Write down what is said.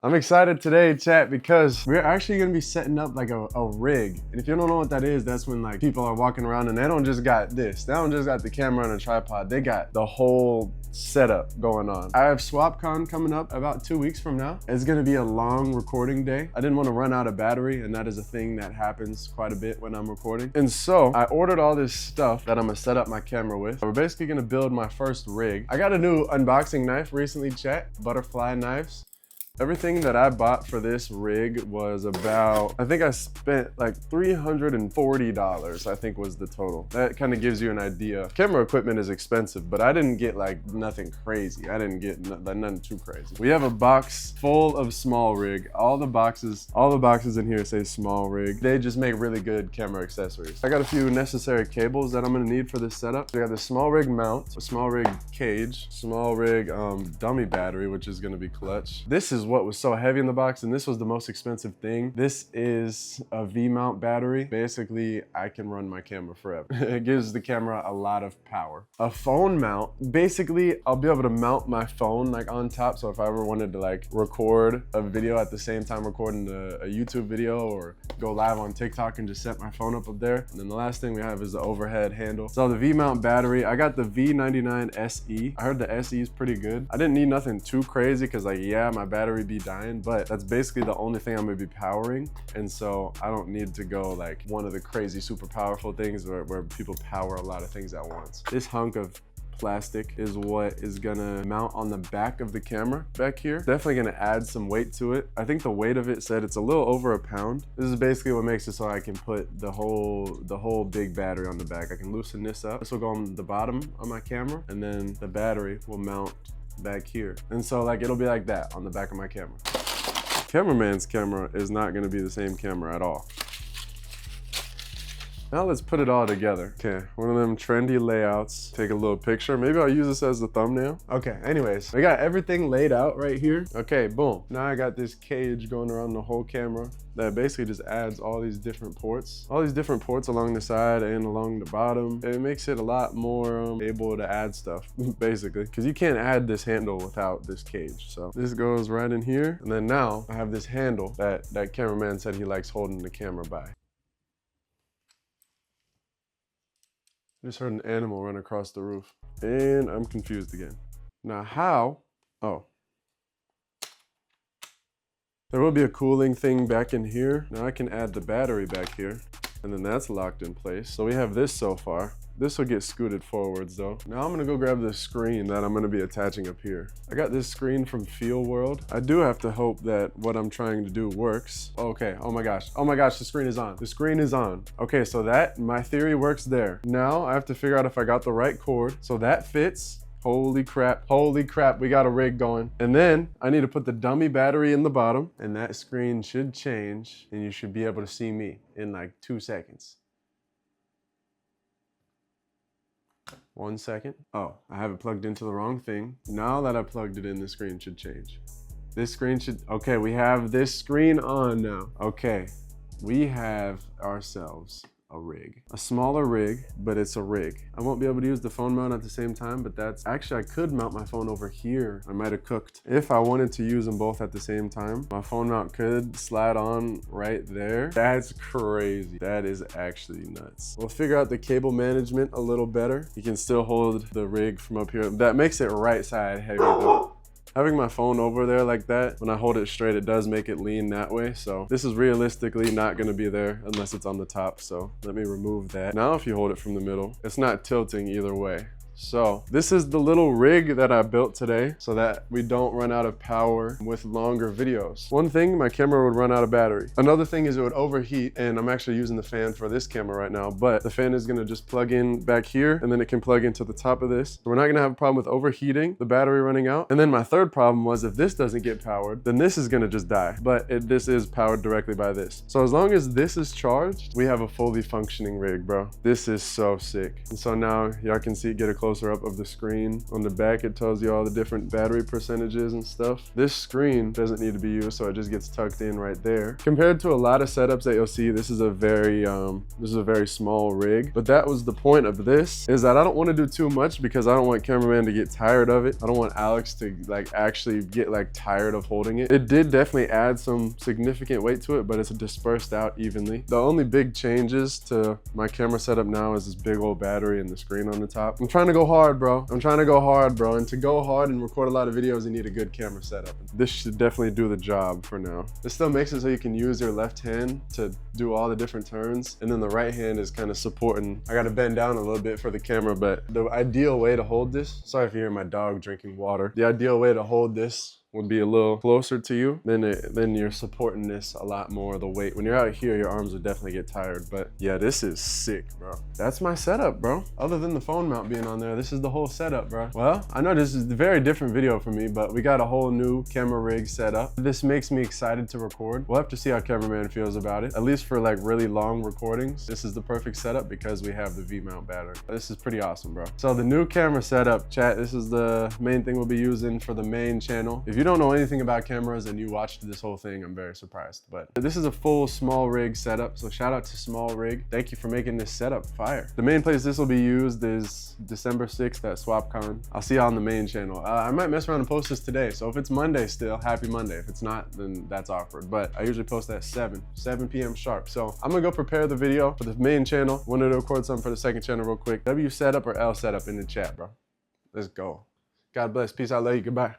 I'm excited today, chat, because we're actually gonna be setting up like a rig. And if you don't know what that is, that's when like people are walking around and they don't just got this. They don't just got the camera on a tripod. They got the whole setup going on. I have SwapCon coming up about 2 weeks from now. It's gonna be a long recording day. I didn't want to run out of battery, and that is a thing that happens quite a bit when I'm recording. And so I ordered all this stuff that I'm gonna set up my camera with. We're basically gonna build my first rig. I got a new unboxing knife recently, chat, butterfly knives. Everything that I bought for this rig was about, I think I spent like $340, I think was the total. That kind of gives you an idea. Camera equipment is expensive, but I didn't get like nothing crazy. I didn't get nothing too crazy. We have a box full of SmallRig. All the boxes in here say SmallRig. They just make really good camera accessories. I got a few necessary cables that I'm gonna need for this setup. So I got the SmallRig mount, a SmallRig cage, SmallRig dummy battery, which is gonna be clutch. This is what was so heavy in the box, and this was the most expensive thing. This is a V-mount battery. Basically, I can run my camera forever. It gives the camera a lot of power. A phone mount, basically, I'll be able to mount my phone like on top, so if I ever wanted to like record a video at the same time recording a YouTube video or go live on TikTok and just set my phone up there. And then the last thing we have is the overhead handle. So the V-mount battery, I got the V99 SE. I heard the SE is pretty good. I didn't need nothing too crazy because like, yeah, my battery be dying, but that's basically the only thing I'm gonna be powering. And so I don't need to go like one of the crazy super powerful things where people power a lot of things at once. This hunk of plastic is what is gonna mount on the back of the camera back here. Definitely gonna add some weight to it. I think the weight of it said it's a little over a pound. This is basically what makes it so I can put the whole big battery on the back. I can loosen this up. This will go on the bottom of my camera, and then the battery will mount back here. And so like it'll be like that on the back of my camera. Cameraman's camera is not gonna be the same camera at all. Now let's put it all together. Okay, one of them trendy layouts. Take a little picture. Maybe I'll use this as the thumbnail. Okay, anyways, we got everything laid out right here. Okay, boom. Now I got this cage going around the whole camera that basically just adds all these different ports. All these different ports along the side and along the bottom. It makes it a lot more able to add stuff, basically. Because you can't add this handle without this cage. So this goes right in here. And then now I have this handle that cameraman said he likes holding the camera by. I just heard an animal run across the roof. And I'm confused again. Now how? Oh. There will be a cooling thing back in here. Now I can add the battery back here. And then that's locked in place. So we have this so far. This will get scooted forwards though. Now I'm gonna go grab the screen that I'm gonna be attaching up here. I got this screen from Feel World. I do have to hope that what I'm trying to do works. Okay, oh my gosh, the screen is on. The screen is on. Okay, so my theory works there. Now I have to figure out if I got the right cord. So that fits. Holy crap, we got a rig going. And then I need to put the dummy battery in the bottom, and that screen should change and you should be able to see me in like 2 seconds. 1 second. Oh, I have it plugged into the wrong thing. Now that I plugged it in, the screen should change. This screen should, okay, we have this screen on now. Okay, we have ourselves a rig. A smaller rig, but it's a rig. I won't be able to use the phone mount at the same time, but that's, actually I could mount my phone over here. I might have cooked. If I wanted to use them both at the same time, my phone mount could slide on right there. That's crazy. That is actually nuts. We'll figure out the cable management a little better. You can still hold the rig from up here. That makes it right side heavy though. Having my phone over there like that, when I hold it straight, it does make it lean that way. So this is realistically not gonna be there unless it's on the top. So let me remove that. Now if you hold it from the middle, it's not tilting either way. So this is the little rig that I built today so that we don't run out of power with longer videos. One thing, my camera would run out of battery. Another thing is it would overheat, and I'm actually using the fan for this camera right now, but the fan is gonna just plug in back here and then it can plug into the top of this. So we're not gonna have a problem with overheating, the battery running out. And then my third problem was if this doesn't get powered, then this is gonna just die. But this is powered directly by this. So as long as this is charged, we have a fully functioning rig, bro. This is so sick. And so now y'all can see, get a close closer up of the screen. On the back, it tells you all the different battery percentages and stuff. This screen doesn't need to be used, so it just gets tucked in right there. Compared to a lot of setups that you'll see, this is a very small rig. But that was the point of this, is that I don't want to do too much because I don't want cameraman to get tired of it. I don't want Alex to like actually get like tired of holding it. It did definitely add some significant weight to it, but it's dispersed out evenly. The only big changes to my camera setup now is this big old battery and the screen on the top. I'm trying to go hard, bro. I'm trying to go hard, bro. And to go hard and record a lot of videos, you need a good camera setup. This should definitely do the job for now. This still makes it so you can use your left hand to do all the different turns, and then the right hand is kind of supporting. I gotta bend down a little bit for the camera, but the ideal way to hold this, sorry if you hear my dog drinking water. The ideal way to hold this would be a little closer to you, then you're supporting this a lot more, the weight. When you're out here, your arms would definitely get tired, but yeah, this is sick, bro. That's my setup, bro. Other than the phone mount being on there, this is the whole setup, bro. Well, I know this is a very different video for me, but we got a whole new camera rig set up. This makes me excited to record. We'll have to see how cameraman feels about it. At least for like really long recordings, this is the perfect setup because we have the V-mount battery. This is pretty awesome, bro. So the new camera setup, chat, this is the main thing we'll be using for the main channel. If you don't know anything about cameras and you watched this whole thing, I'm very surprised. But this is a full SmallRig setup, so shout out to SmallRig. Thank you for making this setup fire. The main place this will be used is December 6th at SwapCon. I'll see you on the main channel. I might mess around and post this today, so if it's Monday still, happy Monday. If it's not, then that's awkward. But I usually post at 7 p.m. sharp. So I'm gonna go prepare the video for the main channel. Wanted to record something for the second channel real quick. W setup or L setup in the chat, bro. Let's go. God bless. Peace out. Love you. Goodbye.